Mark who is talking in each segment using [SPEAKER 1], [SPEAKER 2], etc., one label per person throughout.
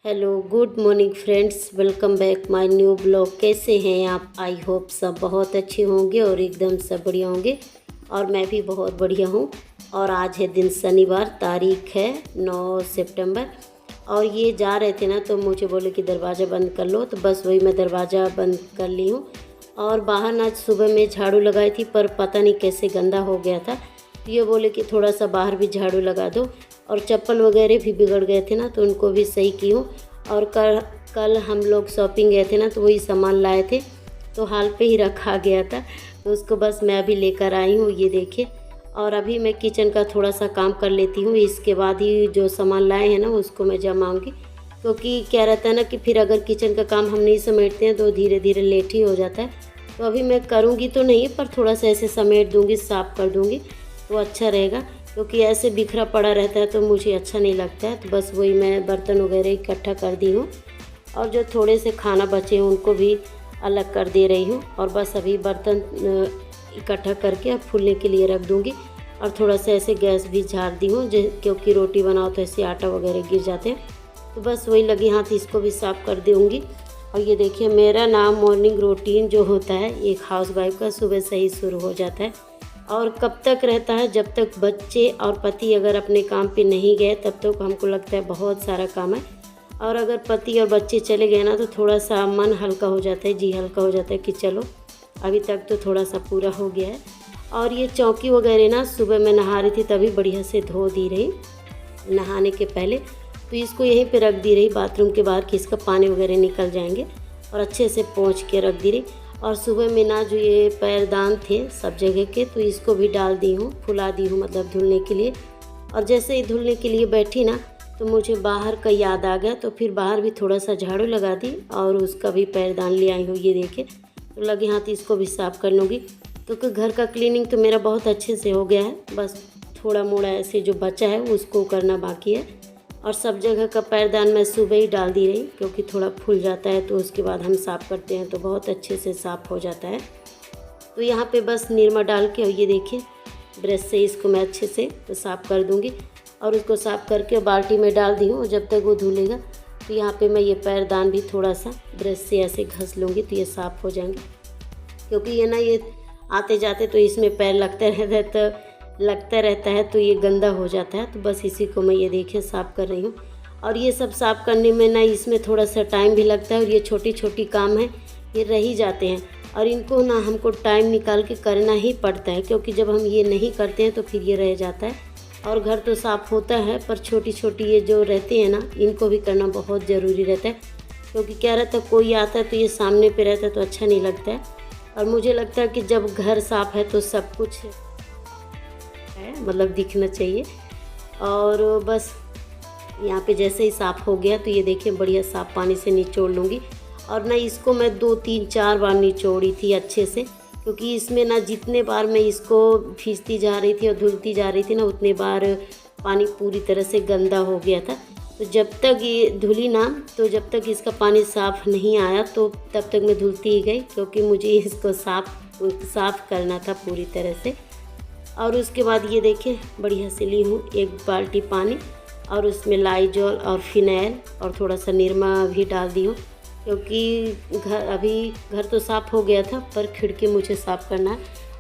[SPEAKER 1] Hello good morning friends, welcome back my new blog. कैसे हैं आप? आई होप सब बहुत अच्छे होंगे और एकदम सब बढ़िया होंगे। और मैं भी बहुत बढ़िया हूँ। और आज है दिन शनिवार, तारीख है 9 सितंबर। और ये जा रहे थे ना, तो मुझे बोले कि दरवाज़ा बंद कर लो, तो बस वही मैं दरवाज़ा बंद कर ली हूँ। और बाहर ना सुबह में झाड़ू लगाई थी, पर पता नहीं कैसे गंदा हो गया था। तो ये बोले कि थोड़ा सा बाहर भी झाड़ू लगा दो। और चप्पल वगैरह भी बिगड़ गए थे ना, तो उनको भी सही की हूँ। और कल हम लोग शॉपिंग गए थे ना, तो वही सामान लाए थे, तो हाल पे ही रखा गया था, तो उसको बस मैं अभी लेकर आई हूँ। ये देखिए। और अभी मैं किचन का थोड़ा सा काम कर लेती हूँ, इसके बाद ही जो सामान लाए हैं ना उसको मैं जमाऊँगी। क्योंकि क्या रहता है ना कि फिर अगर किचन का काम हम नहीं समेटते हैं तो धीरे धीरे लेट ही हो जाता है। तो अभी मैं करूँगी तो नहीं, पर थोड़ा सा ऐसे समेट दूँगी, साफ़ कर दूँगी, तो अच्छा रहेगा। क्योंकि ऐसे बिखरा पड़ा रहता है तो मुझे अच्छा नहीं लगता है। तो बस वही मैं बर्तन वगैरह इकट्ठा कर दी हूँ। और जो थोड़े से खाना बचे हैं उनको भी अलग कर दे रही हूँ। और बस अभी बर्तन इकट्ठा करके अब फूलने के लिए रख दूँगी। और थोड़ा सा ऐसे गैस भी झाड़ दी हूँ, क्योंकि रोटी बनाओ तो ऐसे आटा वगैरह गिर जाते हैं। तो बस वही लगी हाथ, इसको भी साफ़ कर दूँगी। और ये देखिए, मेरा ना मॉर्निंग रूटीन जो होता है एक हाउसवाइफ का, सुबह से ही शुरू हो जाता है। और कब तक रहता है? जब तक बच्चे और पति अगर अपने काम पे नहीं गए तब तक हमको लगता है बहुत सारा काम है। और अगर पति और बच्चे चले गए ना, तो थोड़ा सा मन हल्का हो जाता है, जी हल्का हो जाता है कि चलो अभी तक तो थोड़ा सा पूरा हो गया है। और ये चौकी वगैरह ना सुबह मैं नहा रही थी तभी बढ़िया से धो दी रही, नहाने के पहले। तो इसको यहीं पे रख दी रही बाथरूम के बाहर, कि इसका पानी वगैरह निकल जाएंगे। और अच्छे से पोंछ के रख दी रही। और सुबह में ना जो ये पैरदान थे सब जगह के, तो इसको भी डाल दी हूँ, फुला दी हूँ, मतलब धुलने के लिए। और जैसे ही धुलने के लिए बैठी ना, तो मुझे बाहर का याद आ गया, तो फिर बाहर भी थोड़ा सा झाड़ू लगा दी और उसका भी पैरदान ले आई हूँ। ये देखिए, तो लगे हाथ इसको भी साफ़ कर लूँगी। तो घर का क्लीनिंग तो मेरा बहुत अच्छे से हो गया है, बस थोड़ा मोड़ा ऐसे जो बचा है उसको करना बाकी है। और सब जगह का पैरदान मैं सुबह ही डाल दी रही, क्योंकि थोड़ा फूल जाता है तो उसके बाद हम साफ़ करते हैं तो बहुत अच्छे से साफ़ हो जाता है। तो यहाँ पे बस निरमा डाल के, और ये देखिए ब्रश से इसको मैं अच्छे से तो साफ़ कर दूँगी। और उसको साफ़ करके बाल्टी में डाल दी हूँ, जब तक वो धुलेगा। तो यहाँ पे मैं ये पैरदान भी थोड़ा सा ब्रश से ऐसे घस लूँगी, तो ये साफ़ हो जाएंगे। क्योंकि ये ना, ये आते जाते तो इसमें पैर लगता रहता है, तो ये गंदा हो जाता है। तो बस इसी को मैं ये देखिए साफ़ कर रही हूँ। और ये सब साफ़ करने में ना, इसमें थोड़ा सा टाइम भी लगता है। और ये छोटी छोटी काम है, ये रह ही जाते हैं, और इनको ना हमको टाइम निकाल के करना ही पड़ता है। क्योंकि जब हम ये नहीं करते हैं तो फिर ये रह जाता है। और घर तो साफ़ होता है, पर छोटी छोटी ये जो रहते हैं ना, इनको भी करना बहुत ज़रूरी रहता है। क्योंकि क्या रहता है, कोई आता है तो ये सामने पे रहता है तो अच्छा नहीं लगता है। और मुझे लगता है कि जब घर साफ़ है तो सब कुछ है, मतलब दिखना चाहिए। और बस यहाँ पे जैसे ही साफ़ हो गया, तो ये देखिए बढ़िया साफ़ पानी से निचोड़ लूँगी। और ना इसको मैं 2 3 4 बार निचोड़ी थी अच्छे से, क्योंकि इसमें ना जितने बार मैं इसको खींचती जा रही थी और धुलती जा रही थी ना, उतने बार पानी पूरी तरह से गंदा हो गया था। तो जब तक ये धुली ना, तो जब तक इसका पानी साफ़ नहीं आया तो तब तक मैं धुलती ही गई, क्योंकि मुझे इसको साफ़ करना था पूरी तरह से। और उसके बाद ये देखिए बढ़िया से ली हूँ एक बाल्टी पानी, और उसमें लाइजॉल और फिनाइल और थोड़ा सा निरमा भी डाल दी हूँ। क्योंकि घर तो साफ़ हो गया था, पर खिड़की मुझे साफ़ करना है।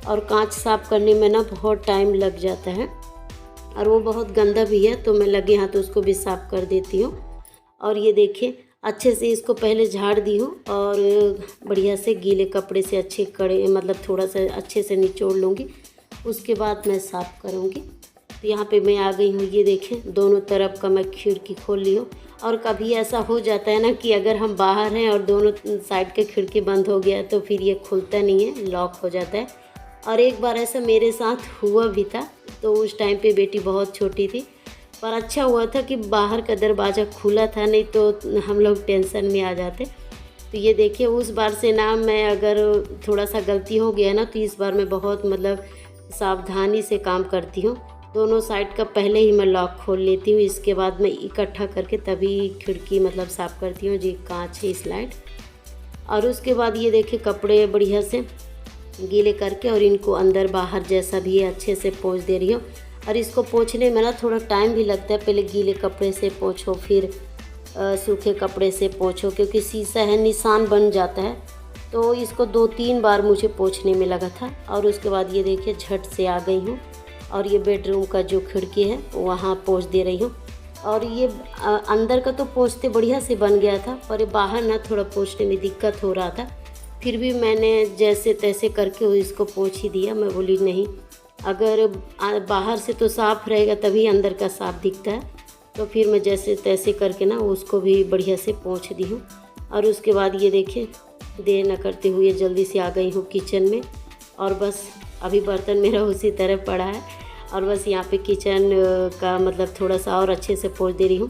[SPEAKER 1] और कांच साफ़ करने में ना बहुत टाइम लग जाता है, और वो बहुत गंदा भी है, तो मैं लगे हाथ उसको भी साफ़ कर देती हूँ। और ये देखिए अच्छे से इसको पहले झाड़ दी हूँ, और बढ़िया से गीले कपड़े से अच्छे कड़े, मतलब थोड़ा सा अच्छे से निचोड़ लूँगी, उसके बाद मैं साफ़ करूँगी। तो यहाँ पे मैं आ गई हूँ। ये देखें, दोनों तरफ का मैं खिड़की खोल ली हूँ। और कभी ऐसा हो जाता है ना कि अगर हम बाहर हैं और दोनों साइड के खिड़की बंद हो गया, तो फिर ये खुलता नहीं है, लॉक हो जाता है। और एक बार ऐसा मेरे साथ हुआ भी था, तो उस टाइम पे बेटी बहुत छोटी थी। पर अच्छा हुआ था कि बाहर का दरवाज़ा खुला था, नहीं तो हम लोग टेंशन में आ जाते। तो ये देखिए, उस बार से ना, मैं अगर थोड़ा सा गलती हो गया ना, तो इस बार मैं बहुत मतलब सावधानी से काम करती हूँ। दोनों साइड का पहले ही मैं लॉक खोल लेती हूँ, इसके बाद मैं इकट्ठा करके तभी खिड़की मतलब साफ़ करती हूँ। जी कांच है स्लाइड। और उसके बाद ये देखिए कपड़े बढ़िया से गीले करके, और इनको अंदर बाहर जैसा भी है अच्छे से पोंछ दे रही हूँ। और इसको पोंछने में ना थोड़ा टाइम भी लगता है, पहले गीले कपड़े से पोंछो, फिर सूखे कपड़े से पोंछो, क्योंकि शीशा है निशान बन जाता है। तो इसको 2-3 बार मुझे पोंछने में लगा था। और उसके बाद ये देखिए झट से आ गई हूँ और ये बेडरूम का जो खिड़की है वहाँ पोंछ दे रही हूँ। और ये अंदर का तो पोंछते बढ़िया से बन गया था, पर बाहर ना थोड़ा पोंछने में दिक्कत हो रहा था। फिर भी मैंने जैसे तैसे करके इसको पोंछ ही दिया। मैं बोली नहीं, अगर बाहर से तो साफ़ रहेगा तभी अंदर का साफ़ दिखता है। तो फिर मैं जैसे तैसे करके ना उसको भी बढ़िया से पोंछ दी हूँ। और उसके बाद ये देखिए देर न करते हुए जल्दी से आ गई हूँ किचन में। और बस अभी बर्तन मेरा उसी तरह पड़ा है और बस यहाँ पे किचन का मतलब थोड़ा सा और अच्छे से पोंछ दे रही हूँ।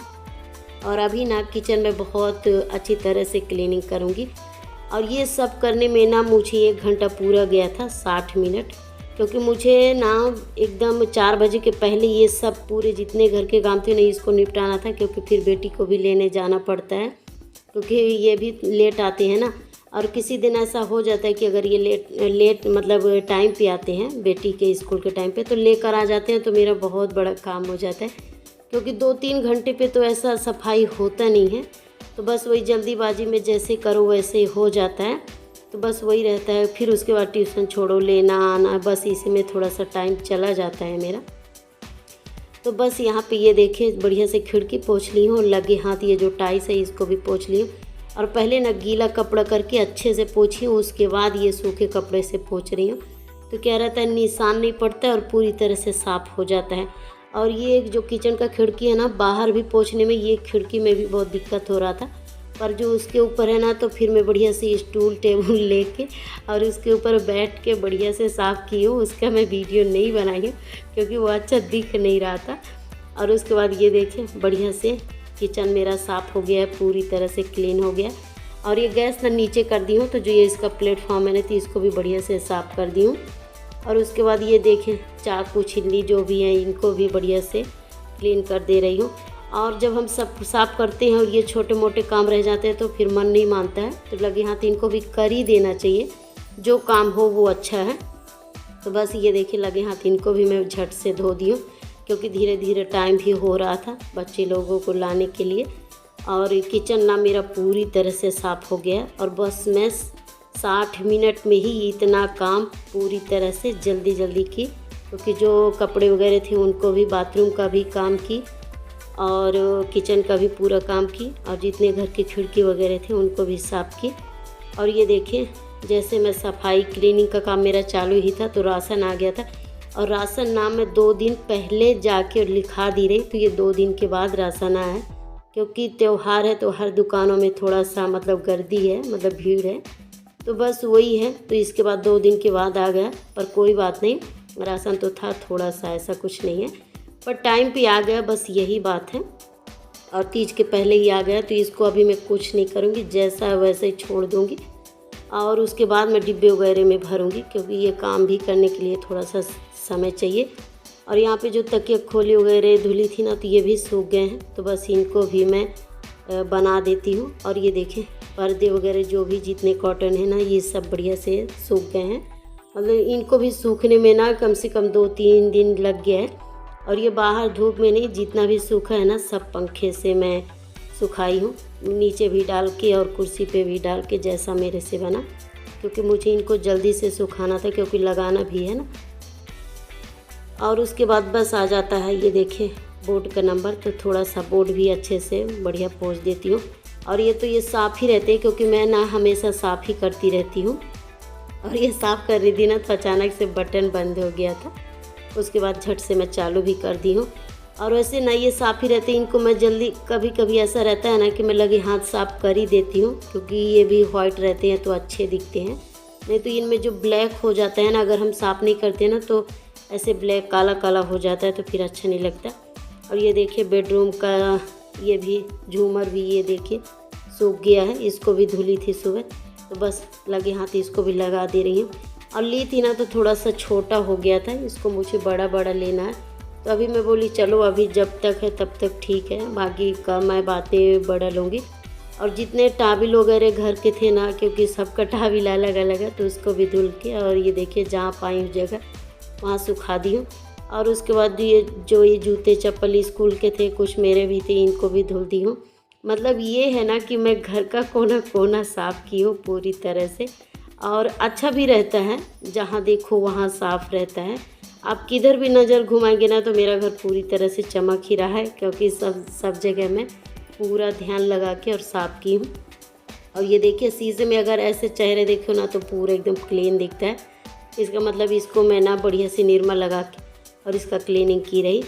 [SPEAKER 1] और अभी ना किचन में बहुत अच्छी तरह से क्लीनिंग करूँगी। और ये सब करने में ना मुझे 1 घंटा पूरा गया था, 60 मिनट, क्योंकि मुझे ना एकदम 4 बजे के पहले ये सब पूरे जितने घर के काम थे ना इसको निपटाना था, क्योंकि फिर बेटी को भी लेने जाना पड़ता है, क्योंकि ये भी लेट आते हैं ना। और किसी दिन ऐसा हो जाता है कि अगर ये लेट मतलब टाइम पे आते हैं, बेटी के स्कूल के टाइम पे, तो लेकर आ जाते हैं, तो मेरा बहुत बड़ा काम हो जाता है, क्योंकि 2-3 घंटे पे तो ऐसा सफाई होता नहीं है। तो बस वही जल्दीबाजी में जैसे करो वैसे हो जाता है। तो बस वही रहता है। फिर उसके बाद ट्यूशन छोड़ो, लेना आना, बस इसी में थोड़ा सा टाइम चला जाता है मेरा। तो बस यहाँ पे ये देखिए बढ़िया से खिड़की पोंछ ली हूँ। लगे हाथ ये जो टाइल्स है इसको भी पोंछ ली हूँ। और पहले ना गीला कपड़ा करके अच्छे से पोंछी हूँ, उसके बाद ये सूखे कपड़े से पोंछ रही हूँ। तो क्या रहता है, निशान नहीं पड़ता है और पूरी तरह से साफ़ हो जाता है। और ये जो किचन का खिड़की है ना, बाहर भी पोंछने में ये खिड़की में भी बहुत दिक्कत हो रहा था, पर जो उसके ऊपर है ना, तो फिर मैं बढ़िया से स्टूल टेबल लेके और उसके ऊपर बैठ के बढ़िया से साफ़ की हूँ। उसका मैं वीडियो नहीं बनाई हूँ क्योंकि वो अच्छा दिख नहीं रहा था। और उसके बाद ये देखिए बढ़िया से किचन मेरा साफ़ हो गया है, पूरी तरह से क्लीन हो गया। और ये गैस ना नीचे कर दी हूँ, तो जो ये इसका प्लेटफॉर्म है ना, तो इसको भी बढ़िया से साफ़ कर दी हूँ। और उसके बाद ये देखें चाकू छिल्ली जो भी हैं इनको भी बढ़िया से क्लीन कर दे रही हूँ। और जब हम सब साफ़ करते हैं और ये छोटे मोटे काम रह जाते हैं तो फिर मन नहीं मानता है, तो लगे हाथ इनको भी कर ही देना चाहिए, जो काम हो वो अच्छा है। तो बस ये देखिए लगे हाथ इनको भी मैं झट से धो दी हूँ, क्योंकि धीरे धीरे टाइम भी हो रहा था बच्चे लोगों को लाने के लिए। और किचन ना मेरा पूरी तरह से साफ़ हो गया और बस मैं 60 मिनट में ही इतना काम पूरी तरह से जल्दी की, क्योंकि जो कपड़े वगैरह थे उनको भी, बाथरूम का भी काम की और किचन का भी पूरा काम की, और जितने घर की खिड़की वगैरह थे उनको भी साफ़ की। और ये देखिए जैसे मैं सफाई क्लीनिंग का काम मेरा चालू ही था तो राशन आ गया था। और राशन ना मैं 2 दिन पहले जाके लिखा दी रही, तो ये 2 दिन के बाद राशन आया है, क्योंकि त्यौहार है तो हर दुकानों में थोड़ा सा मतलब गर्दी है, मतलब भीड़ है, तो बस वही है। तो इसके बाद 2 दिन के बाद आ गया, पर कोई बात नहीं, राशन तो था थोड़ा सा, ऐसा कुछ नहीं है, पर टाइम पे आ गया, बस यही बात है। और तीज के पहले ही आ गया, तो इसको अभी मैं कुछ नहीं करूँगी, जैसा है वैसे ही छोड़ दूँगी। और उसके बाद मैं डिब्बे वगैरह में भरूँगी, क्योंकि ये काम भी करने के लिए थोड़ा सा समय चाहिए। और यहाँ पे जो तकिया खोली वगैरह धुली थी ना, तो ये भी सूख गए हैं, तो बस इनको भी मैं बना देती हूँ। और ये देखें पर्दे वगैरह जो भी जितने कॉटन है ना, ये सब बढ़िया से सूख गए हैं। मतलब इनको भी सूखने में ना कम से कम 2-3 दिन लग गया है। और ये बाहर धूप में नहीं, जितना भी सूखा है ना सब पंखे से मैं सुखाई हूँ, नीचे भी डाल के और कुर्सी पे भी डाल के, जैसा मेरे से बना, क्योंकि मुझे इनको जल्दी से सुखाना था, क्योंकि लगाना भी है ना। और उसके बाद बस आ जाता है ये देखिए बोर्ड का नंबर, तो थोड़ा सा बोर्ड भी अच्छे से बढ़िया पोंछ देती हूँ। और ये तो ये साफ़ ही रहते हैं, क्योंकि मैं ना हमेशा साफ़ ही करती रहती हूँ। और ये साफ़ कर रही थी ना, तो अचानक से बटन बंद हो गया था, उसके बाद झट से मैं चालू भी कर दी हूँ। और वैसे ना ये साफ़ ही रहते हैं, इनको मैं जल्दी, कभी कभी ऐसा रहता है ना कि मैं लगे हाथ साफ़ कर ही देती हूँ, क्योंकि ये भी वाइट रहते हैं तो अच्छे दिखते हैं। नहीं तो इनमें जो ब्लैक हो जाता है ना, अगर हम साफ़ नहीं करते ना, तो ऐसे ब्लैक काला काला हो जाता है, तो फिर अच्छा नहीं लगता। और ये देखिए बेडरूम का ये भी झूमर भी ये देखिए सूख गया है, इसको भी धुली थी सुबह, तो बस लगे हाथ इसको भी लगा दे रही हूँ। और ली थी ना तो थोड़ा सा छोटा हो गया था, इसको मुझे बड़ा बड़ा लेना है, तो अभी मैं बोली चलो अभी जब तक है तब तक ठीक है, बाकी का मैं बातें बड़ा लूँगी। और जितने टाविल वगैरह घर के थे ना, क्योंकि सबका टाविल अलग अलग है, तो उसको भी धुल के और ये देखिए जहाँ पाई उस जगह वहाँ सुखा दी हूँ। और उसके बाद ये जो ये जूते चप्पल स्कूल के थे, कुछ मेरे भी थे, इनको भी धुल दी हूँ। मतलब ये है ना कि मैं घर का कोना कोना साफ़ की हूँ पूरी तरह से, और अच्छा भी रहता है, जहाँ देखो वहाँ साफ़ रहता है। आप किधर भी नज़र घुमाएंगे ना तो मेरा घर पूरी तरह से चमक ही रहा है, क्योंकि सब जगह मैं पूरा ध्यान लगा के और साफ़ की हूँ। और ये देखिए, शीशे में अगर ऐसे चेहरे देखो ना तो पूरा एकदम क्लीन दिखता है। इसका मतलब इसको मैं ना बढ़िया से निरमा लगा के और इसका क्लीनिंग की रही।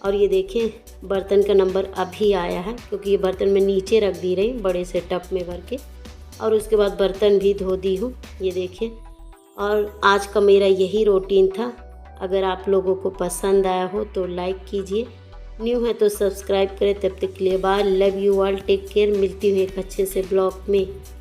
[SPEAKER 1] और ये देखिए, बर्तन का नंबर अभी आया है, क्योंकि ये बर्तन मैं नीचे रख दी रही बड़े से टब में भर के, और उसके बाद बर्तन भी धो दी हूँ। ये देखिए, और आज का मेरा यही रूटीन था। अगर आप लोगों को पसंद आया हो तो लाइक कीजिए, न्यू है तो सब्सक्राइब करें। तब तक के लिए bye, love you all, take care. मिलती हूँ एक अच्छे से ब्लॉग में।